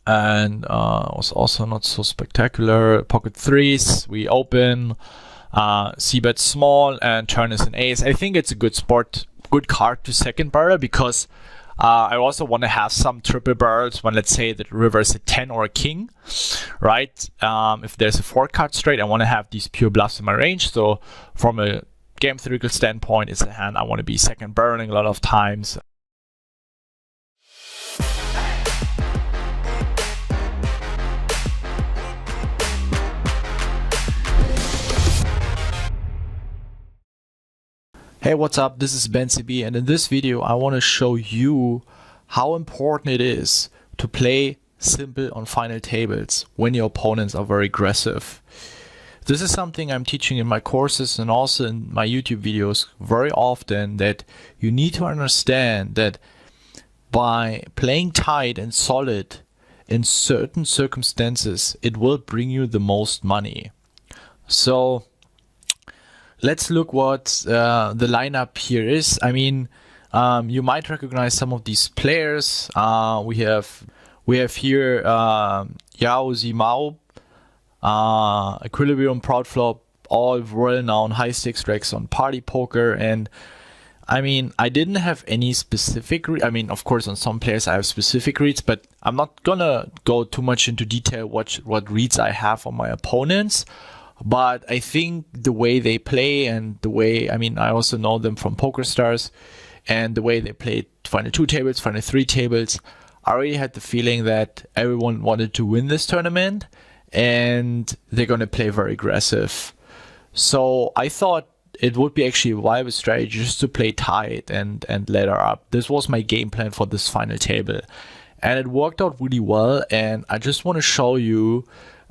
and was also not so spectacular. Pocket threes, we open, c-bet small, and turn is an ace. I think it's a good good card to second barrel because I also want to have some triple barrels when, let's say, the river is a 10 or a king, right? If there's a 4-card straight, I want to have these pure bluffs in my range. So from a game theoretical standpoint, it's a hand I want to be second barreling a lot of times. Hey, what's up? This is Bencb, and in this video I want to show you how important it is to play simple on final tables when your opponents are very aggressive. This is something I'm teaching in my courses and also in my YouTube videos very often, that you need to understand that by playing tight and solid in certain circumstances, it will bring you the most money. So let's look what the lineup here is. I mean, you might recognize some of these players. We have here Yao Zimao, Equilibrium, Proud Flop, all well-known high-stakes tracks on party poker. And I mean, I didn't have any specific I mean, of course, on some players I have specific reads, but I'm not gonna go too much into detail what reads I have on my opponents. But I think the way they play and the way, I mean, I also know them from Pokerstars, and the way they played final 2 tables, final 3 tables, I already had the feeling that everyone wanted to win this tournament and they're going to play very aggressive. So I thought it would be actually a viable strategy just to play tight and ladder up. This was my game plan for this final table. And it worked out really well. And I just want to show you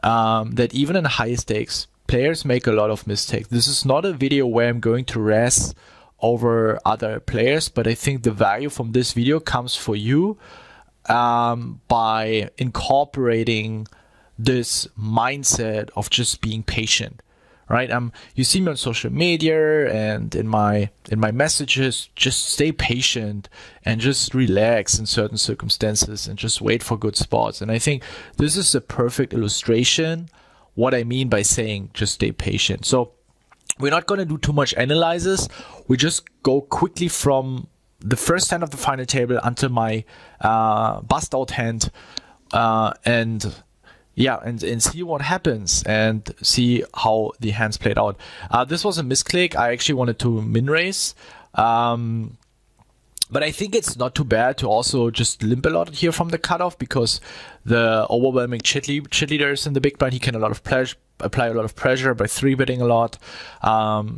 that even in high stakes, players make a lot of mistakes. This is not a video where I'm going to razz over other players, but I think the value from this video comes for you by incorporating this mindset of just being patient, right? You see me on social media and in my messages, just stay patient and just relax in certain circumstances and just wait for good spots. And I think this is a perfect illustration what I mean by saying just stay patient. So we're not going to do too much analysis. We just go quickly from the first hand of the final table until my bust out hand and see what happens and see how the hands played out. This was a misclick. I actually wanted to min raise. But I think it's not too bad to also just limp a lot here from the cutoff, because the overwhelming chit leaders in the big blind, he can apply a lot of pressure by 3-betting a lot.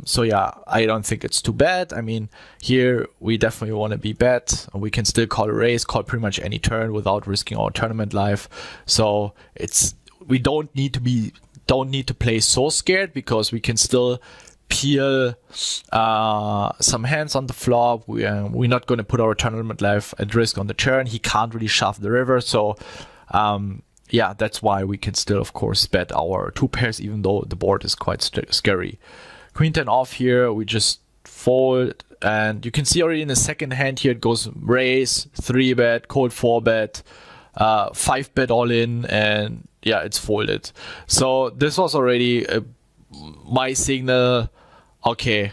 So yeah, I don't think it's too bad. I mean, here we definitely want to be bet. We can still call a raise, call pretty much any turn without risking our tournament life. So we don't need to play so scared, because we can still peel some hands on the flop. We're not going to put our tournament life at risk on the turn. He can't really shove the river, so yeah, that's why we can still, of course, bet our 2 pairs, even though the board is quite scary. Queen 10 off here, we just fold, and you can see already in the second hand here it goes raise, 3-bet, cold 4-bet, 5-bet all in, and yeah, it's folded. So this was already my signal. Okay,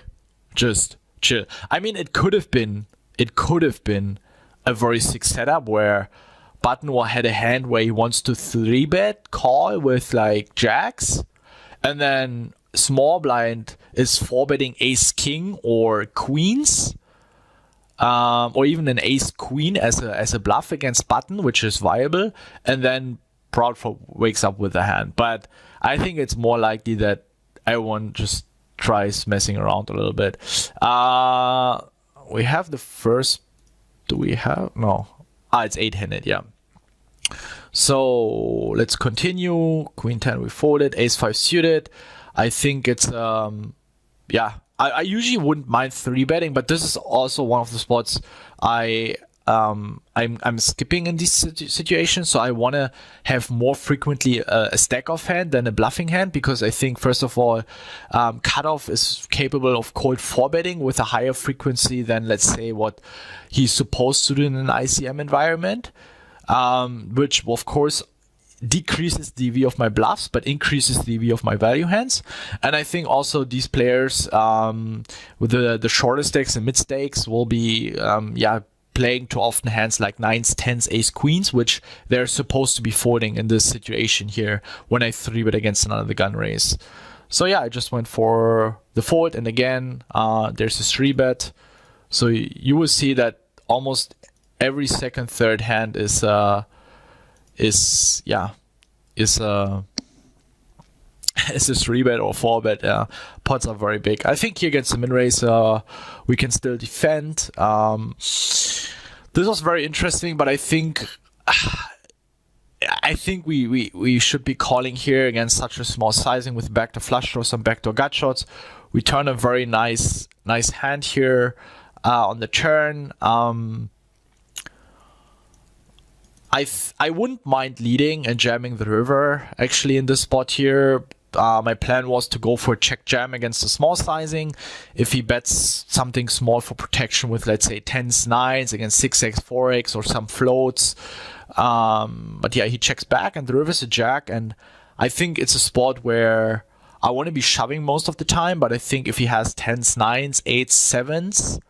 just chill. I mean, it could have been a very sick setup where Button had a hand where he wants to 3-bet call with like jacks, and then small blind is 4-betting ace king or queens, or even an ace queen as a bluff against Button, which is viable, and then Proudfoot wakes up with a hand. But I think it's more likely that everyone just tries messing around a little bit. We have the first. Do we have? No. It's 8-handed, yeah. So let's continue. Queen 10 we folded. Ace 5 suited. I think it's yeah. I usually wouldn't mind 3-betting, but this is also one of the spots I'm skipping in these situations. So I want to have more frequently a stack off hand than a bluffing hand, because I think, first of all, cutoff is capable of cold 4-betting with a higher frequency than, let's say, what he's supposed to do in an ICM environment. which of course decreases the EV of my bluffs, but increases the EV of my value hands. And I think also these players with the shorter stakes and mid stakes will be playing too often hands like nines, tens, ace, queens, which they're supposed to be folding in this situation here when I 3-bet against an under the gun raise. So yeah, I just went for the fold, and again there's a 3-bet. So you will see that almost every second, third hand is a 3-bet or 4-bet. Pots are very big. I think here against the min raise we can still defend. This was very interesting, but I think we should be calling here against such a small sizing with backdoor flush draws and backdoor gut shots. We turn a very nice hand here on the turn. I wouldn't mind leading and jamming the river actually in this spot here. My plan was to go for a check jam against a small sizing. If he bets something small for protection with, let's say, 10s, 9s against 6x, 4x or some floats. But yeah, he checks back and the river's a jack. And I think it's a spot where I want to be shoving most of the time. But I think if he has 10s, 9s, 8s, 7s,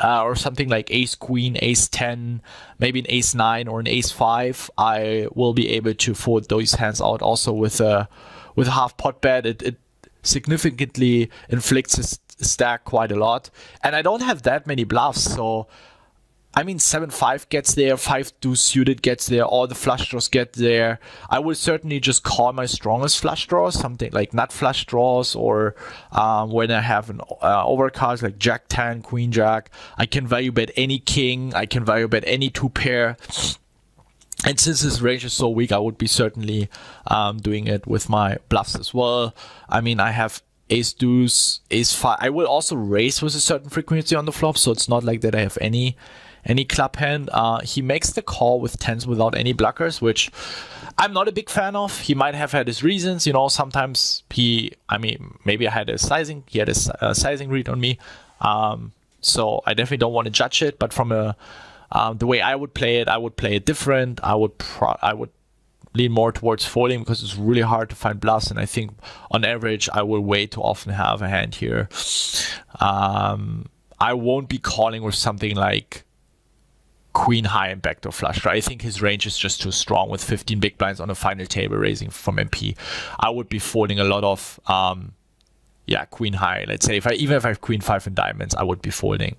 or something like ace queen, ace 10, maybe an ace 9 or an ace 5, I will be able to fold those hands out also with a half pot bet. It significantly inflicts his stack quite a lot, and I don't have that many bluffs, so I mean 7-5 gets there, 5-2 suited gets there, all the flush draws get there. I will certainly just call my strongest flush draws, something like nut flush draws, or when I have an overcard like jack 10, queen jack, I can value bet any king, I can value bet any 2-pair. And since his range is so weak, I would be certainly doing it with my bluffs as well. I mean, I have ace deuce, ace 5. I will also raise with a certain frequency on the flop, so it's not like that I have any club hand. He makes the call with 10s without any blockers, which I'm not a big fan of. He might have had his reasons, sometimes maybe I had a sizing, he had a sizing read on me. So I definitely don't want to judge it, but from the way I would play it different. I would lean more towards folding because it's really hard to find bluffs, and I think on average I will way too often have a hand here. I won't be calling with something like queen high and backdoor flush. I think his range is just too strong with 15 big blinds on a final table raising from MP. I would be folding a lot of queen high. Let's say even if I have queen 5 and diamonds, I would be folding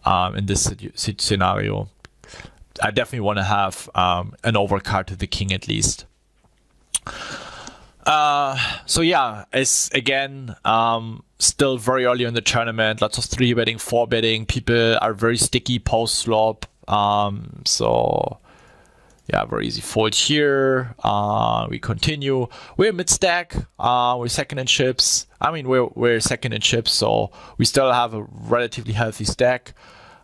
in this scenario. I definitely want to have an overcard to the king at least. So yeah, it's again still very early in the tournament. Lots of 3-betting, 4-betting. People are very sticky post flop. So yeah, very easy fold here. We continue. We're mid stack. We're second in chips. I mean, we're second in chips, so we still have a relatively healthy stack.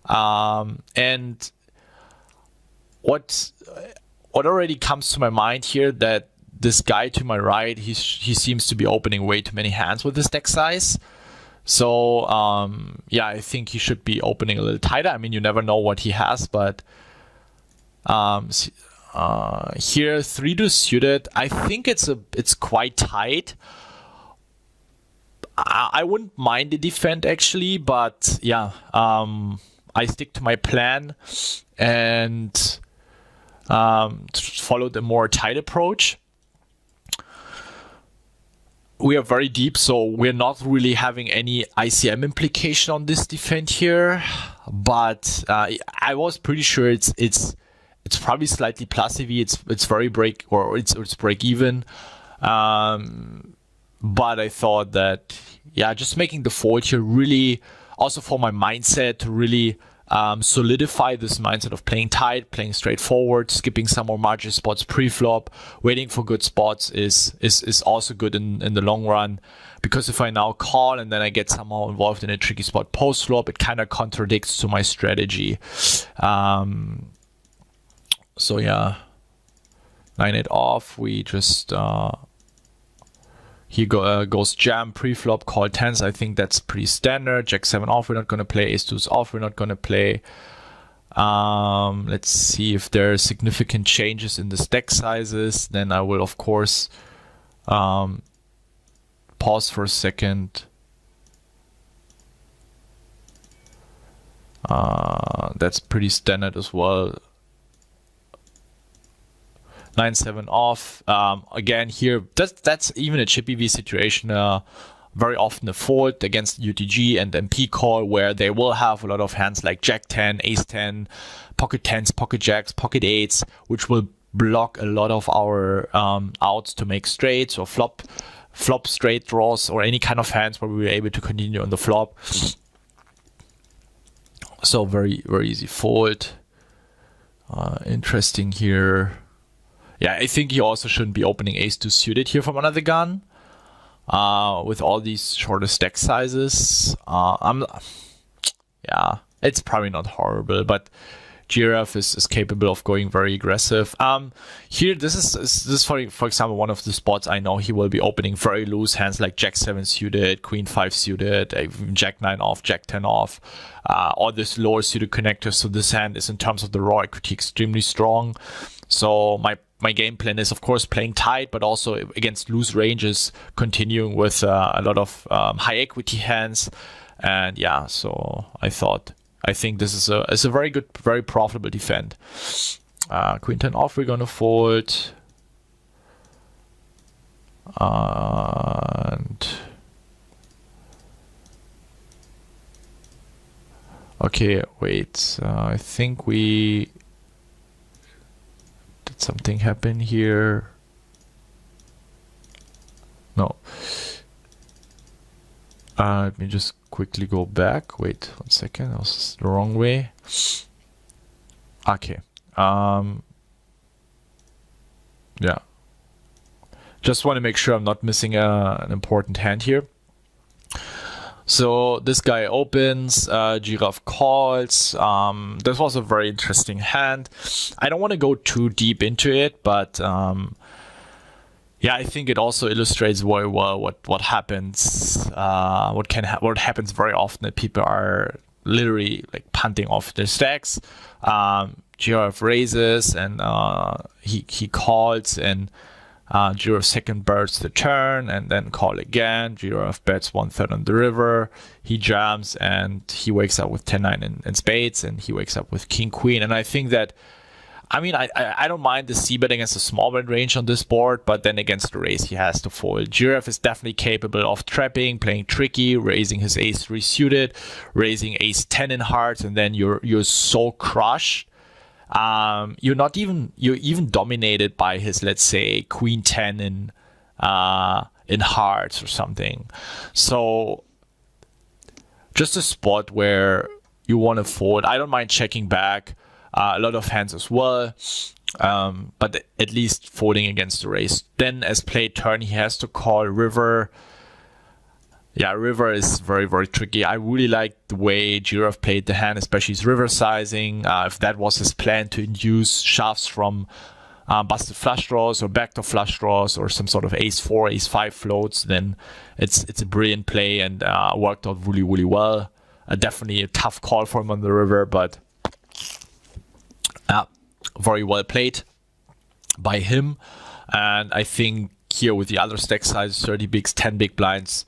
And what already comes to my mind here, that this guy to my right, he seems to be opening way too many hands with his deck size. So I think he should be opening a little tighter. I mean, you never know what he has, but here 3-2 suited, I think it's quite tight. I wouldn't mind the defend actually, but yeah, I stick to my plan and follow the more tight approach. We are very deep, so we're not really having any ICM implication on this defend here, but I was pretty sure it's probably slightly plus EV. It's very break, or it's break even. But I thought that just making the fold here really, also for my mindset, to really solidify this mindset of playing tight, playing straightforward, skipping some more margin spots pre-flop, waiting for good spots is also good in the long run. Because if I now call and then I get somehow involved in a tricky spot post-flop, it kind of contradicts to my strategy. So yeah, 9-8 off. We just he goes jam pre-flop, call 10s. I think that's pretty standard. Jack 7 off, we're not going to play. Ace 2's off, we're not going to play. Let's see if there are significant changes in the stack sizes. Then I will, of course, pause for a second. That's pretty standard as well. 9-7 off. Again, here, that's even a chippy V situation. Very often a fold against UTG and MP call, where they will have a lot of hands like Jack 10, Ace 10, Pocket 10s, Pocket Jacks, Pocket 8s, which will block a lot of our outs to make straights or flop straight draws or any kind of hands where we were able to continue on the flop. So very, very easy fold. Interesting here. Yeah, I think he also shouldn't be opening ace-2 suited here from another gun. With all these shorter stack sizes. Yeah, it's probably not horrible, but Giraffe is capable of going very aggressive. Here, this is for example, one of the spots I know he will be opening very loose hands like Jack 7 suited, Queen 5 suited, Jack 9 off, Jack 10 off, all this lower suited connectors. So this hand is, in terms of the raw equity, extremely strong. So my game plan is, of course, playing tight, but also against loose ranges, continuing with a lot of high equity hands. And yeah, so I think this is a very good, very profitable defend. Queen 10 off, we're gonna fold. And okay, wait. I think we did something happen here. No. Let me just quickly go back. Wait 1 second. That was the wrong way. Okay. Yeah. Just want to make sure I'm not missing an important hand here. So this guy opens, Giraffe calls. This was a very interesting hand. I don't want to go too deep into it, but yeah, I think it also illustrates very well what happens. What happens very often, that people are literally like punting off their stacks. Giraffe raises and he calls, and Giraffe second birds the turn and then call again. Giraffe bets 1/3 on the river. He jams and he wakes up with 10-9 in spades, and he wakes up with king queen. And I think that, I mean, I don't mind the c-bet against a small bet range on this board, but then against the raise he has to fold. Giraffe is definitely capable of trapping, playing tricky, raising his ace-3 suited, raising ace-10 in hearts, and then you're so crushed. You're even dominated by his, let's say, queen 10 in hearts or something. So just a spot where you want to fold. I don't mind checking back. A lot of hands as well, but at least folding against the raise. Then as play turn, he has to call river. Yeah, river is very, very tricky. I really like the way Giraffe played the hand, especially his river sizing. If that was his plan to induce shoves from busted flush draws or backdoor flush draws or some sort of ace-4, ace-5 floats, then it's a brilliant play and worked out really, really well. Definitely a tough call for him on the river, but very well played by him. And I think here with the other stack sizes, 30 bigs, 10 big blinds,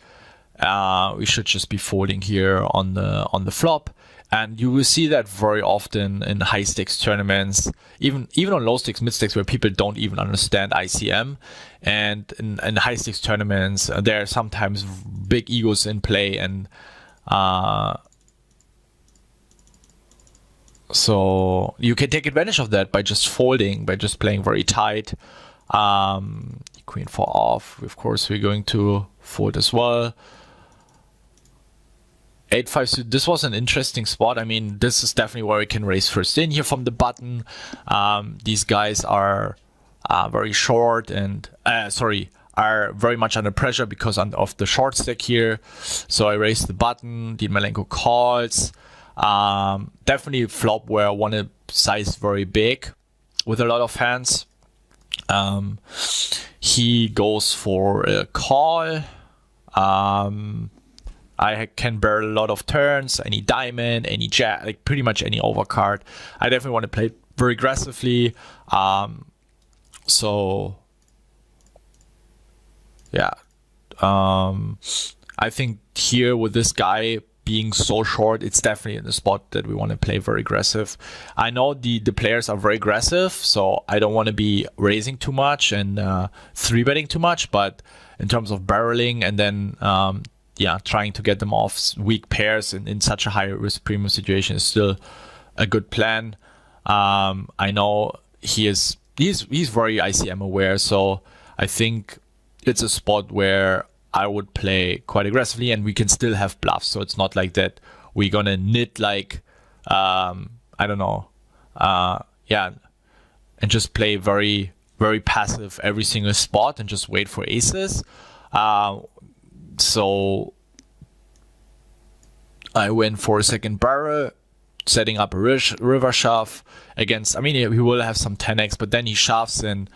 we should just be folding here on the flop. And you will see that very often in high stakes tournaments, even on low stakes, mid stakes, where people don't even understand ICM. And in high stakes tournaments, there are sometimes big egos in play, and so you can take advantage of that by just folding, by just playing very tight. Queen 4 off. Of course, we're going to fold as well. 8-5 suit. This was an interesting spot. I mean, this is definitely where we can raise first in here from the button. These guys are very short and are very much under pressure because of the short stack here. So I raise the button. Dean Malenko calls. Definitely a flop where I want to size very big with a lot of hands. He goes for a call. I can barrel a lot of turns, any diamond, any jack, like pretty much any overcard. I definitely want to play very aggressively. So yeah, I think here with this guy being so short, it's definitely in the spot that we want to play very aggressive. I know the players are very aggressive, so I don't want to be raising too much and 3-betting too much, but in terms of barreling and then trying to get them off weak pairs in such a high risk premium situation is still a good plan. I know he's very ICM aware, so I think it's a spot where I would play quite aggressively, and we can still have bluffs. So it's not like that we're gonna knit like I don't know, and just play very, very passive every single spot and just wait for aces. So I went for a second barrel, setting up a river shove against. I mean, he will have some 10x, but then he shoves and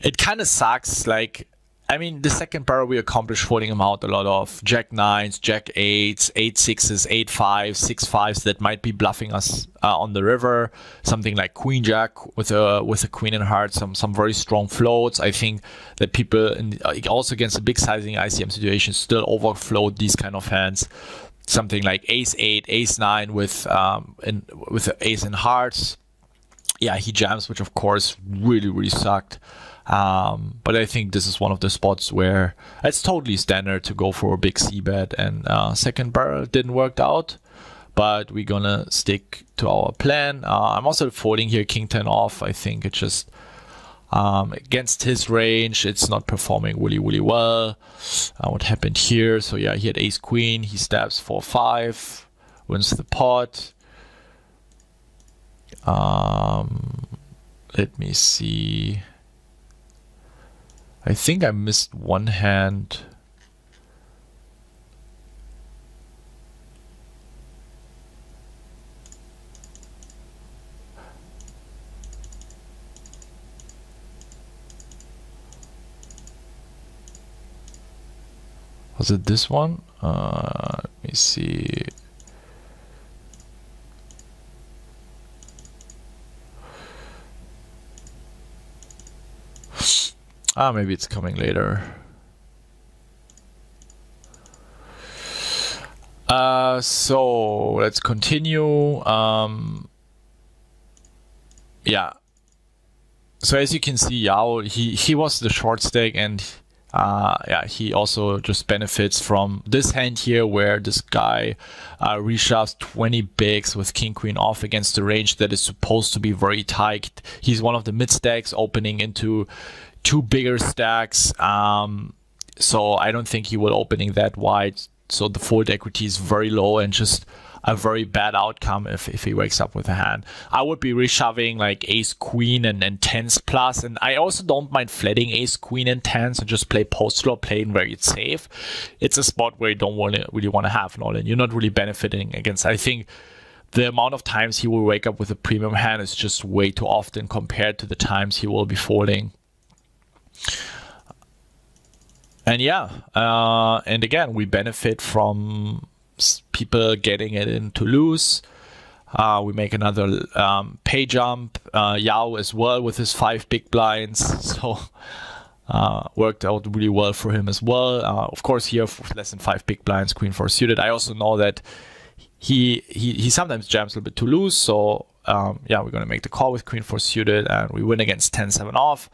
it kind of sucks. Like, I mean, the second barrel we accomplished folding him out a lot of jack 9s, jack 8s, 8 6s, 8 5s, 6 5s that might be bluffing us on the river. Something like queen jack with a queen in hearts, some very strong floats. I think that people also against a big sizing ICM situation still overfloat these kind of hands. Something like ace 8, ace 9 with the ace in hearts. Yeah, he jams, which of course really, really sucked. But I think this is one of the spots where it's totally standard to go for a big c-bet, and second barrel didn't work out, but we're gonna stick to our plan. I'm also folding here king 10 off. I think it's just against his range, it's not performing really, really well. What happened here? So yeah, he had ace queen, he stabs 4-5, wins the pot. Let me see. I think I missed one hand. Was it this one? Let me see. Maybe it's coming later. So let's continue. Yeah. So as you can see, Yao, he was the short stake, and he also just benefits from this hand here where this guy reshoves 20 bigs with king queen off against the range that is supposed to be very tight. He's one of the mid stacks opening into two bigger stacks, so I don't think he will opening that wide, so the fold equity is very low and just a very bad outcome if he wakes up with a hand. I would be reshoving like ace queen and tens plus, and I also don't mind flatting ace queen and tens and just play post flop, playing where it's safe. It's a spot where you don't really want to have an all-in. You're not really benefiting against. I think the amount of times he will wake up with a premium hand is just way too often compared to the times he will be folding. And and again, we benefit from people getting it in to lose. We make another pay jump. Yao as well with his 5 big blinds, so worked out really well for him as well. Of course, here with less than 5 big blinds, queen 4 suited. I also know that he sometimes jams a little bit to lose, so we're gonna make the call with queen 4 suited, and we win against 10-7 off.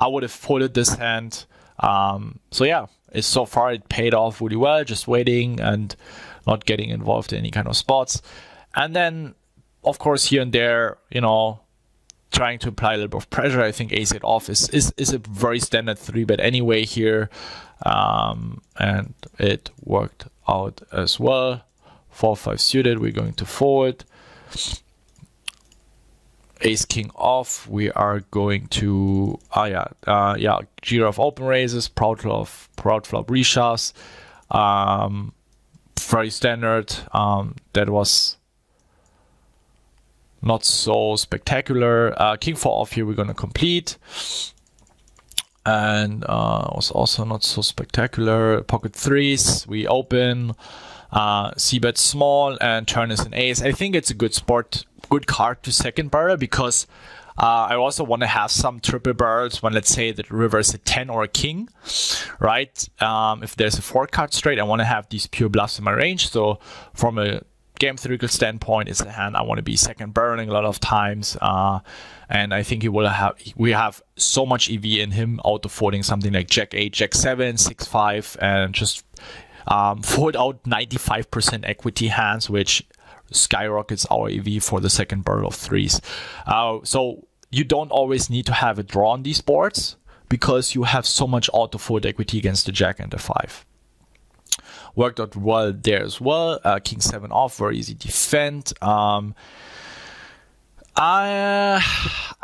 I would have folded this hand. So far it paid off really well, just waiting and not getting involved in any kind of spots. And then, of course, here and there, trying to apply a little bit of pressure. I think ace 8 off is a very standard 3-bet anyway here. And it worked out as well. 4-5 suited, we're going to fold. Ace king off, we are going to giraffe open raises, proud flop reshoves, very standard. That was not so spectacular. King 4 off here, we're going to complete, and was also not so spectacular. Pocket threes, we open, c-bet small, and turn is an ace. I think it's a good card to second barrel, because I also want to have some triple barrels when, let's say, the river is a 10 or a king, right? If there's a 4-card straight, I want to have these pure bluffs in my range. So from a game theoretical standpoint, it's a hand I want to be second barreling a lot of times, and I think we have so much EV in him, auto folding something like Jack 8, Jack 7, 6, 5, and just fold out 95% equity hands, which skyrockets our EV for the second barrel of threes. So you don't always need to have a draw on these boards, because you have so much auto fold equity against the Jack and the 5. Worked out well there as well. King 7 off, very easy defend. I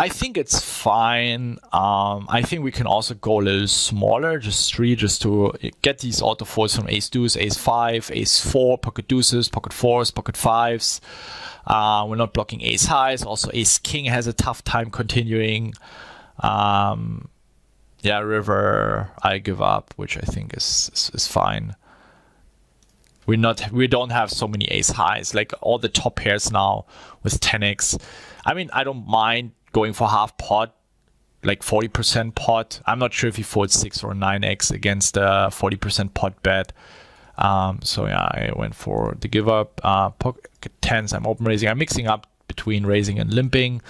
think it's fine. I think we can also go a little smaller, just 3, just to get these auto folds from ace deuce, ace 5, ace 4, pocket deuces, pocket 4s, pocket 5s. We're not blocking ace highs. Also, ace king has a tough time continuing. Yeah, river, I give up, which I think is fine. We don't have so many ace highs, like all the top pairs now with 10x. I mean, I don't mind going for half pot, like 40% pot. I'm not sure if he folds 6 or 9x against a 40% pot bet. So yeah, I went for the give up. Pocket 10s, I'm open raising. I'm mixing up between raising and limping.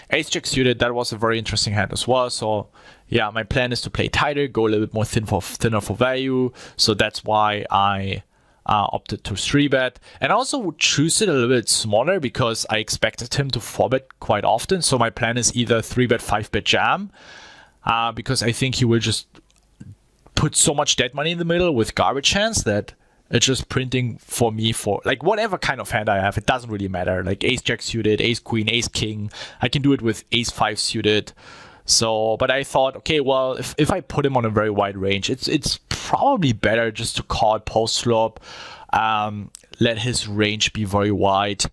Ace jack suited, that was a very interesting hand as well. So yeah, my plan is to play tighter, go a little bit more thinner for value. So that's why I opted to 3-bet, and I also would choose it a little bit smaller because I expected him to 4-bet quite often. So my plan is either 3-bet, 5-bet jam, because I think he will just put so much dead money in the middle with garbage hands that it's just printing for me for like whatever kind of hand I have. It doesn't really matter, like ace jack suited, ace queen, ace king. I can do it with ace 5 suited. So, but I thought, okay, well, if I put him on a very wide range, it's probably better just to call post flop, let his range be very wide.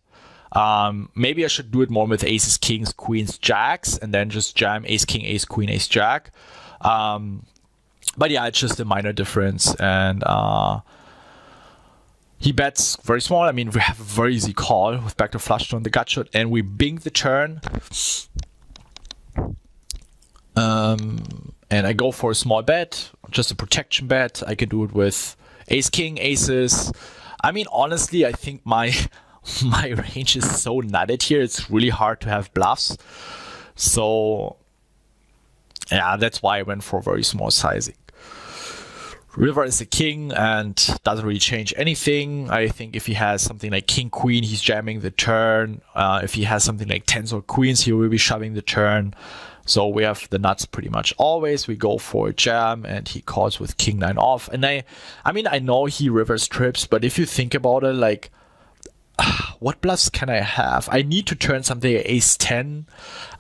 Maybe I should do it more with aces, kings, queens, jacks, and then just jam ace, king, ace, queen, ace, jack. But yeah, it's just a minor difference, and he bets very small. I mean, we have a very easy call with backdoor flush on the gut shot, and we bing the turn. And I go for a small bet, just a protection bet. I can do it with ace, king, aces. I mean, honestly, I think my range is so nutted here. It's really hard to have bluffs. So yeah, that's why I went for very small sizing. River is a king and doesn't really change anything. I think if he has something like king, queen, he's jamming the turn. If he has something like tens or queens, he will be shoving the turn. So we have the nuts pretty much always. We go for a jam and he calls with king 9 off. And I mean, I know he rivers trips, but if you think about it, like, what bluffs can I have? I need to turn something like ace 10.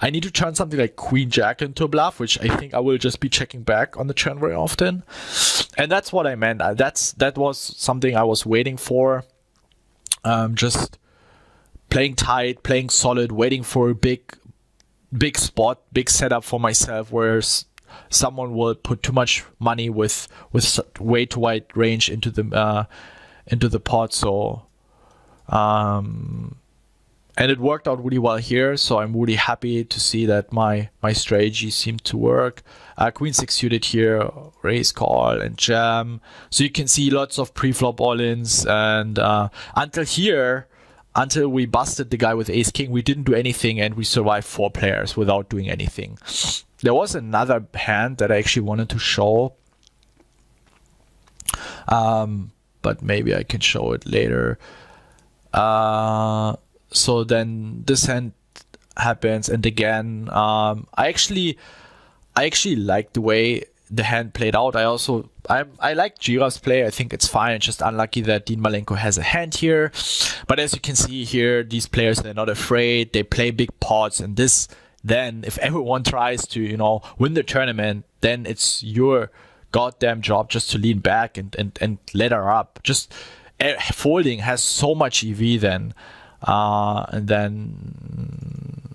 I need to turn something like queen jack into a bluff, which I think I will just be checking back on the turn very often. And that's what I meant. That was something I was waiting for. Just playing tight, playing solid, waiting for a big spot, big setup for myself, where someone will put too much money with way too wide range into the pot. So and it worked out really well here. So I'm really happy to see that my strategy seemed to work. Queen 6 suited here, raise, call, and jam. So you can see lots of pre-flop all-ins, and until we busted the guy with ace king, we didn't do anything, and we survived 4 players without doing anything. There was another hand that I actually wanted to show, but maybe I can show it later. So then this hand happens, and again, I actually like the way the hand played out. I like Giraff's play. I think it's fine. It's just unlucky that Dean Malenko has a hand here. But as you can see here, these players, they're not afraid. They play big pots, and then if everyone tries to, win the tournament, then it's your goddamn job just to lean back and let her up. Just folding has so much EV then. And then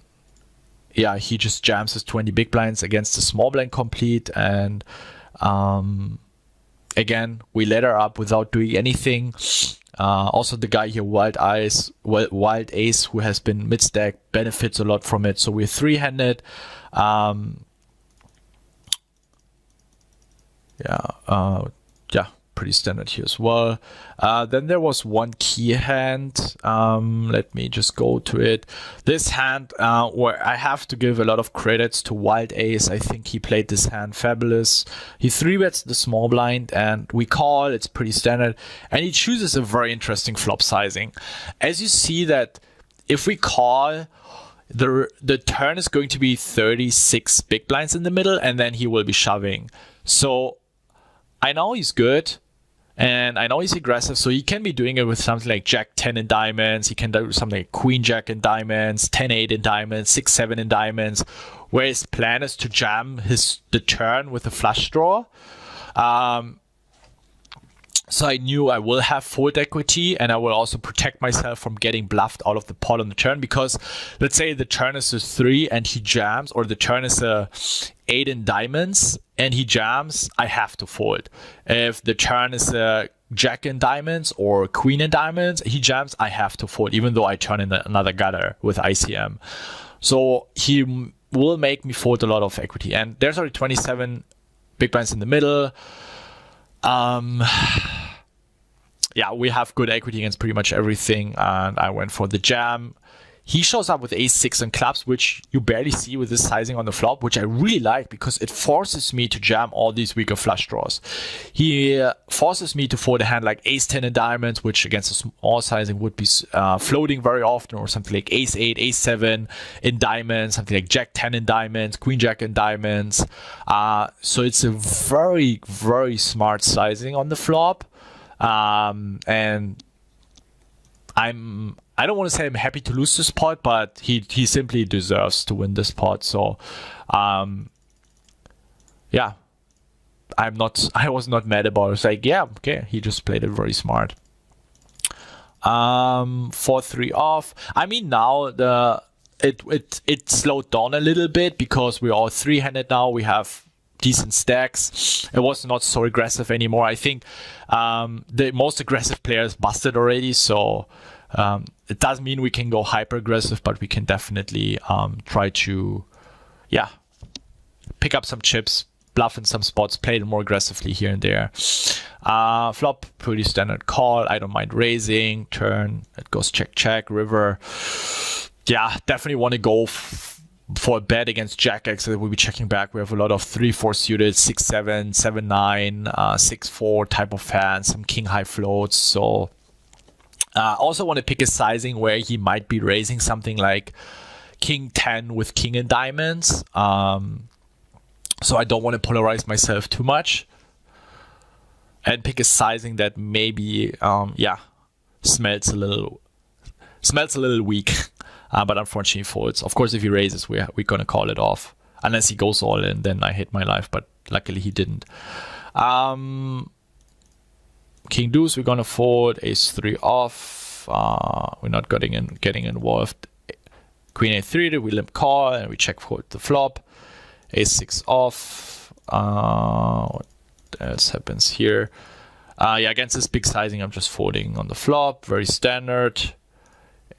yeah, he just jams his 20 big blinds against the small blind complete, and again, we let her up without doing anything. Also, the guy here, Wild Ace, who has been mid-stack, benefits a lot from it. So we're three-handed. Yeah, pretty standard here as well. Then there was one key hand. Let me just go to it. This hand, where I have to give a lot of credits to Wild Ace. I think he played this hand fabulous. He 3-bets the small blind, and we call. It's pretty standard. And he chooses a very interesting flop sizing. As you see that if we call, the turn is going to be 36 big blinds in the middle, and then he will be shoving. So I know he's good, and I know he's aggressive, so he can be doing it with something like Jack 10 in diamonds. He can do something like Queen Jack in diamonds, 10 8 in diamonds, 6 7 in diamonds, where his plan is to jam the turn with a flush draw. So I knew I will have fold equity, and I will also protect myself from getting bluffed out of the pot on the turn, because let's say the turn is a 3 and he jams, or the turn is a 8 in diamonds and he jams, I have to fold. If the turn is a Jack in diamonds or Queen in diamonds, he jams, I have to fold, even though I turn in another gutter with ICM. So he will make me fold a lot of equity, and there's already 27 big blinds in the middle. Yeah, we have good equity against pretty much everything, and I went for the jam. He shows up with ace-6 and clubs, which you barely see with this sizing on the flop, which I really like because it forces me to jam all these weaker flush draws. He forces me to fold a hand like ace-10 in diamonds, which against a small sizing would be floating very often, or something like ace-8, ace-7 in diamonds, something like jack-10 in diamonds, queen-jack in diamonds. So it's a very, very smart sizing on the flop. And I don't want to say I'm happy to lose this pot, but he simply deserves to win this pot. So, yeah, I was not mad about it. It's like, yeah, okay, he just played it very smart. 4-3 off. I mean, now it slowed down a little bit because we're all three-handed now. We have decent stacks. It was not so aggressive anymore. I think the most aggressive players busted already, so it doesn't mean we can go hyper aggressive, but we can definitely try to, yeah, pick up some chips, bluff in some spots, play it more aggressively here and there. Flop, pretty standard call. I don't mind raising. Turn, it goes check check. River, yeah, definitely want to go for a bet against Jack X. We'll be checking back. We have a lot of 3-4 suited, 6-7, 7-9, 6-4 type of hands, some king high floats. So also want to pick a sizing where he might be raising something like king 10 with king in diamonds. So I don't want to polarize myself too much, and pick a sizing that maybe smells a little weak. But unfortunately folds. Of course, if he raises, we're gonna call it off. Unless he goes all in, then I hate my life. But luckily he didn't. King deuce, we're gonna fold. Ace-3 off. We're not getting involved. Queen a3, we limp call and we check fold the flop. Ace-6 off. What else happens here? Yeah, against this big sizing, I'm just folding on the flop. Very standard.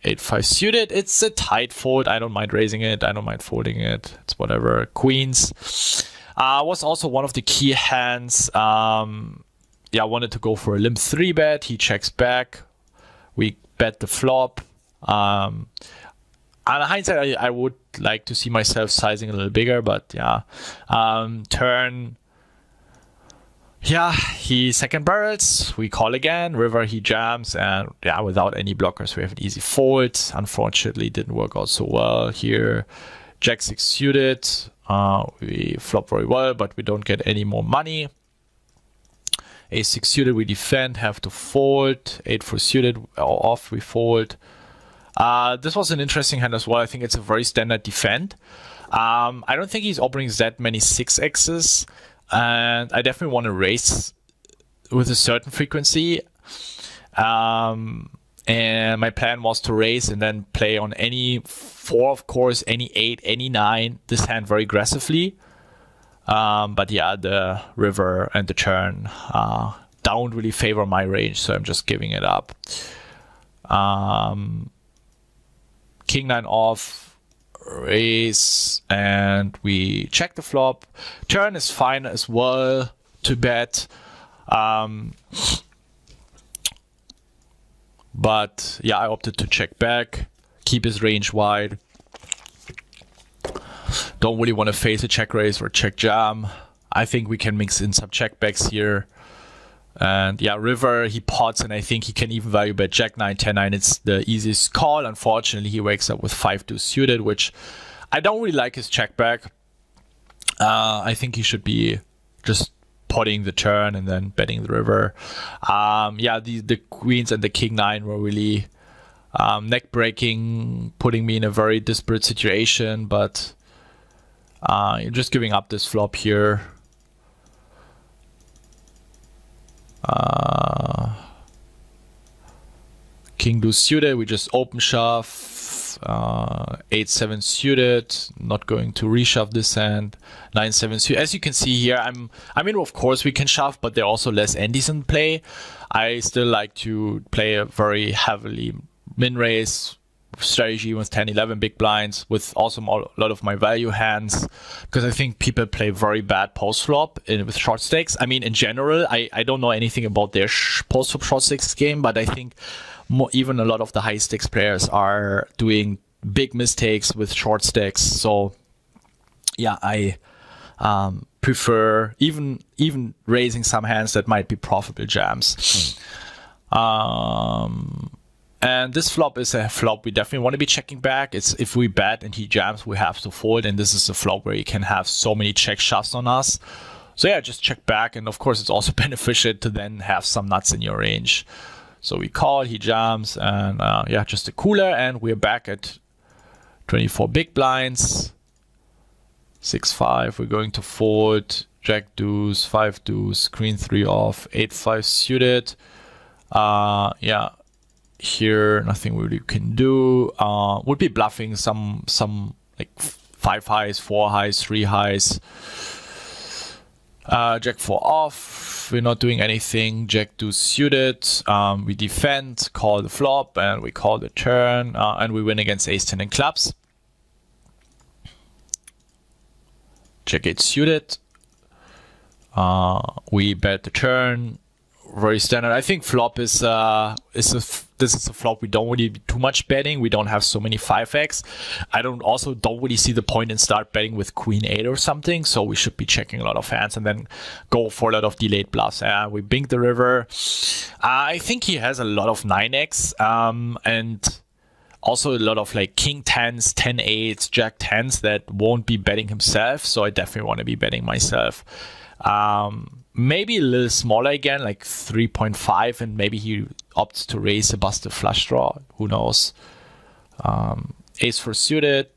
8-5 suited. It's a tight fold. I don't mind raising it. I don't mind folding it. It's whatever. Queens was also one of the key hands. I wanted to go for a limp 3-bet. He checks back. We bet the flop. On hindsight, I would like to see myself sizing a little bigger, but yeah. Turn. Yeah, he second barrels, we call again, river, he jams, and yeah, without any blockers, we have an easy fold. Unfortunately, didn't work out so well here. Jack 6 suited, we flop very well, but we don't get any more money. Ace-6 suited, we defend, have to fold. 8-4 suited, off, we fold. This was an interesting hand as well. I think it's a very standard defend. I don't think he's opening that many 6x's. And I definitely want to raise with a certain frequency. And my plan was to raise and then play on any 4, of course, any 8, any 9, this hand very aggressively. But yeah, the river and the turn don't really favor my range, so I'm just giving it up. King 9 off, raise, and we check the flop. Turn is fine as well to bet. But yeah, I opted to check back, keep his range wide. Don't really want to face a check raise or check jam. I think we can mix in some check backs here. And yeah, river, he pots, and I think he can even value bet jack 9, 10, 9. It's the easiest call. Unfortunately, he wakes up with 5-2 suited, which I don't really like his check back. I think he should be just potting the turn and then betting the river. Yeah, the queens and the king 9 were really neck breaking, putting me in a very desperate situation, but you're just giving up this flop here. King deuce suited, we just open shove. 8-7 suited, not going to reshove this hand. 9-7 suited. As you can see here, I mean, of course we can shove, but there are also less endies in play. I still like to play a very heavily min raise strategy with 10-11 big blinds, with also a lot of my value hands, because I think people play very bad post flop with short stakes. I mean, in general, I don't know anything about their post flop short stakes game, but I think even a lot of the high stakes players are doing big mistakes with short stakes. So yeah, I prefer even raising some hands that might be profitable jams. And this flop is a flop we definitely want to be checking back. It's if we bet and he jams, we have to fold, and this is a flop where you can have so many check shoves on us. So yeah, just check back, and of course it's also beneficial to then have some nuts in your range. So we call, he jams, and yeah, just a cooler, and we're back at 24 big blinds. 6-5, we're going to fold, jack deuce, 5 deuce, queen 3 off, 8-5 suited. Yeah, here nothing really can do. Would be bluffing some like 5 highs, 4 highs, 3 highs. Jack 4 off, we're not doing anything. Jack deuce suited, we defend, call the flop, and we call the turn, and we win against ace 10 in clubs. Jack 8 suited, we bet the turn, very standard. I think flop this is a flop we don't really do too much betting. We don't have so many 5x. I don't really see the point in start betting with queen 8 or something, so we should be checking a lot of hands and then go for a lot of delayed bluffs. We bink the river. I think he has a lot of 9x and also a lot of like king 10s, 10 8s, jack 10s that won't be betting himself, so I definitely want to be betting myself. Maybe a little smaller again, like 3.5, and maybe he opts to raise a busted flush draw. Who knows? Ace 4 suited.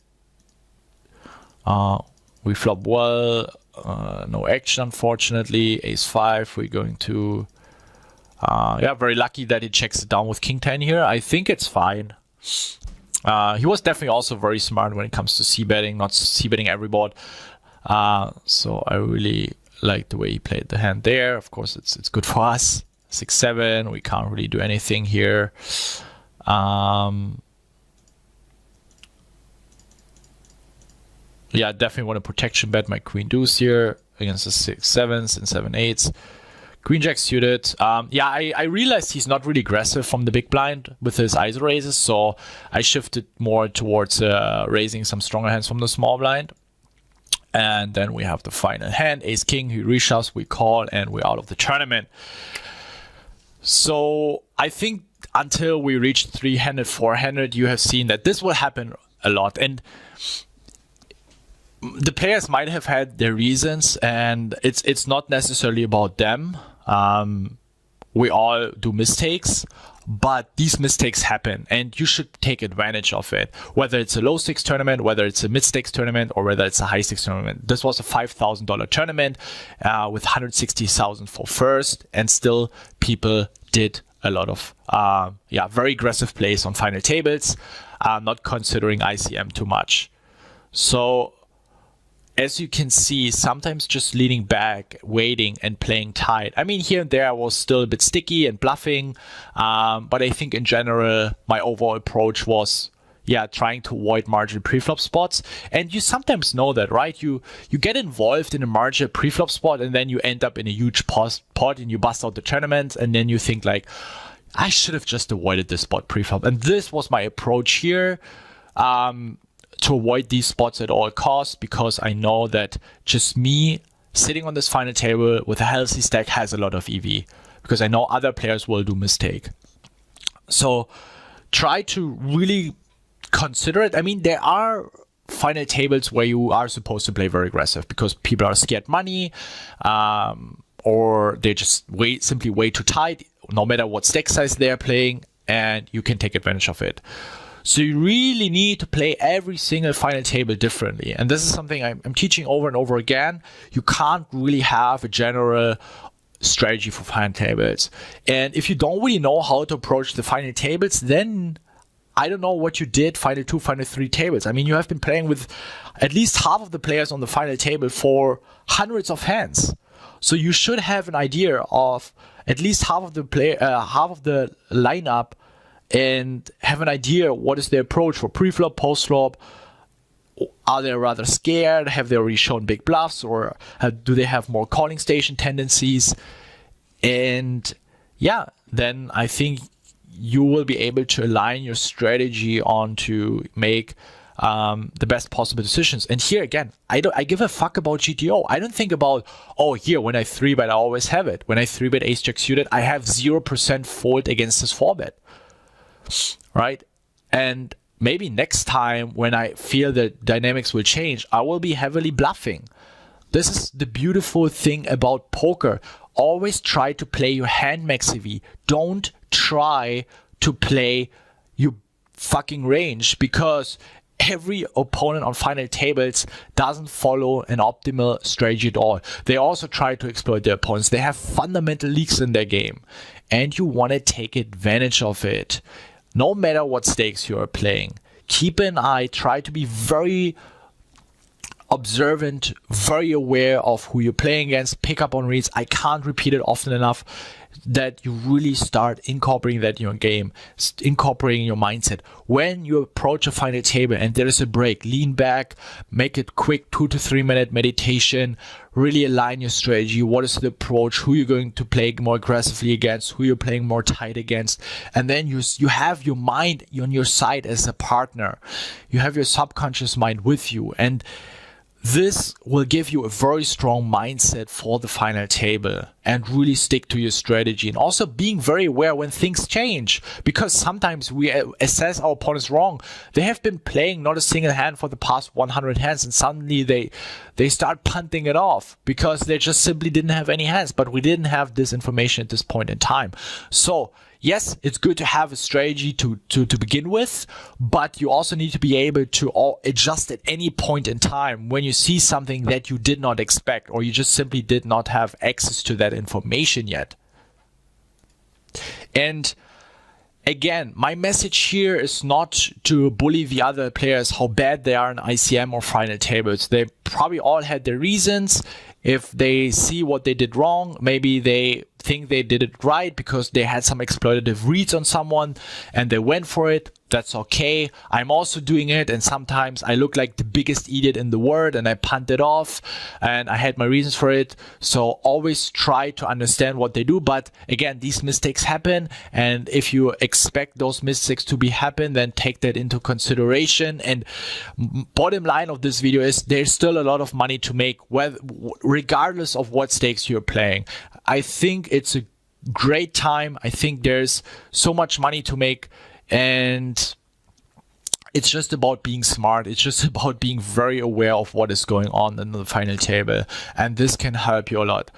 We flop well. No action, unfortunately. Ace 5. We're going to... yeah, very lucky that he checks it down with king 10 here. I think it's fine. He was definitely also very smart when it comes to c-betting, not c-betting every board. So I really like the way he played the hand there. Of course, it's good for us. 6-7. We can't really do anything here. Yeah, definitely want to protection bet my queen deuce here against the 6-7s and 7-8s. Queen jack suited. Yeah, I realized he's not really aggressive from the big blind with his ISO raises, so I shifted more towards raising some stronger hands from the small blind. And then we have the final hand, ace king. He reshoves, we call, and we're out of the tournament. So I think until we reach 300, 400, you have seen that this will happen a lot. And the players might have had their reasons, and it's not necessarily about them. We all do mistakes, but these mistakes happen, and you should take advantage of it. Whether it's a low stakes tournament, whether it's a mid stakes tournament, or whether it's a high stakes tournament. This was a $5,000 tournament with $160,000 for first, and still people did a lot of very aggressive plays on final tables, not considering ICM too much. So as you can see, sometimes just leaning back, waiting, and playing tight. I mean, here and there I was still a bit sticky and bluffing, but I think in general my overall approach was trying to avoid marginal preflop spots. And you sometimes know that, right? You get involved in a marginal preflop spot and then you end up in a huge pot and you bust out the tournament, and then you think like, I should have just avoided this spot preflop. And this was my approach here, to avoid these spots at all costs, because I know that just me sitting on this final table with a healthy stack has a lot of EV, because I know other players will do mistake. So try to really consider it. I mean, there are final tables where you are supposed to play very aggressive because people are scared money, or they're just simply way too tight, no matter what stack size they're playing, and you can take advantage of it. So you really need to play every single final table differently. And this is something I'm teaching over and over again. You can't really have a general strategy for final tables. And if you don't really know how to approach the final tables, then I don't know what you did final 2, final 3 tables. I mean, you have been playing with at least half of the players on the final table for hundreds of hands. So you should have an idea of at least half of the lineup, and have an idea what is their approach for pre-flop, post-flop. Are they rather scared? Have they already shown big bluffs, or do they have more calling station tendencies? And then I think you will be able to align your strategy on to make the best possible decisions. And here again, I give a fuck about GTO. I don't think about, here when I 3-bet I always have it. When I 3-bet ace jack suited, I have 0% fold against this 4-bet. Right? And maybe next time when I feel the dynamics will change, I will be heavily bluffing. This is the beautiful thing about poker. Always try to play your hand max EV. Don't try to play your fucking range, because every opponent on final tables doesn't follow an optimal strategy at all. They also try to exploit their opponents. They have fundamental leaks in their game, and you want to take advantage of it. No matter what stakes you are playing, keep an eye, try to be very observant, very aware of who you're playing against, pick up on reads. I can't repeat it often enough that you really start incorporating that in your game, incorporating your mindset. When you approach a final table and there is a break, lean back, make it quick 2 to 3 minute meditation, really align your strategy. What is the approach? Who you're going to play more aggressively against? Who you're playing more tight against? And then you have your mind on your side as a partner. You have your subconscious mind with you. And this will give you a very strong mindset for the final table, and really stick to your strategy, and also being very aware when things change, because sometimes we assess our opponents wrong. They have been playing not a single hand for the past 100 hands, and suddenly they start punting it off because they just simply didn't have any hands, but we didn't have this information at this point in time. So yes, it's good to have a strategy to begin with, but you also need to be able to adjust at any point in time when you see something that you did not expect, or you just simply did not have access to that information yet. And again, my message here is not to bully the other players how bad they are in ICM or final tables. They probably all had their reasons. If they see what they did wrong, maybe they think they did it right because they had some exploitative reads on someone and they went for it. That's okay. I'm also doing it, and sometimes I look like the biggest idiot in the world and I punt it off, and I had my reasons for it. So always try to understand what they do. But again, these mistakes happen, and if you expect those mistakes to be happen, then take that into consideration. And bottom line of this video is there's still a lot of money to make, regardless of what stakes you're playing. I think it's a great time. I think there's so much money to make. And it's just about being smart. It's just about being very aware of what is going on in the final table. And this can help you a lot.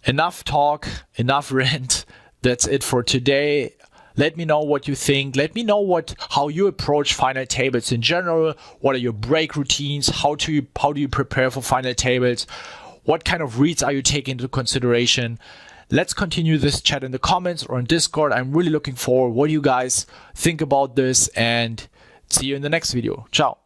Enough talk, enough rant. That's it for today. Let me know what you think. Let me know how you approach final tables in general. What are your break routines? How do you prepare for final tables? What kind of reads are you taking into consideration? let's continue this chat in the comments or on Discord. I'm really looking forward what you guys think about this, and see you in the next video. Ciao.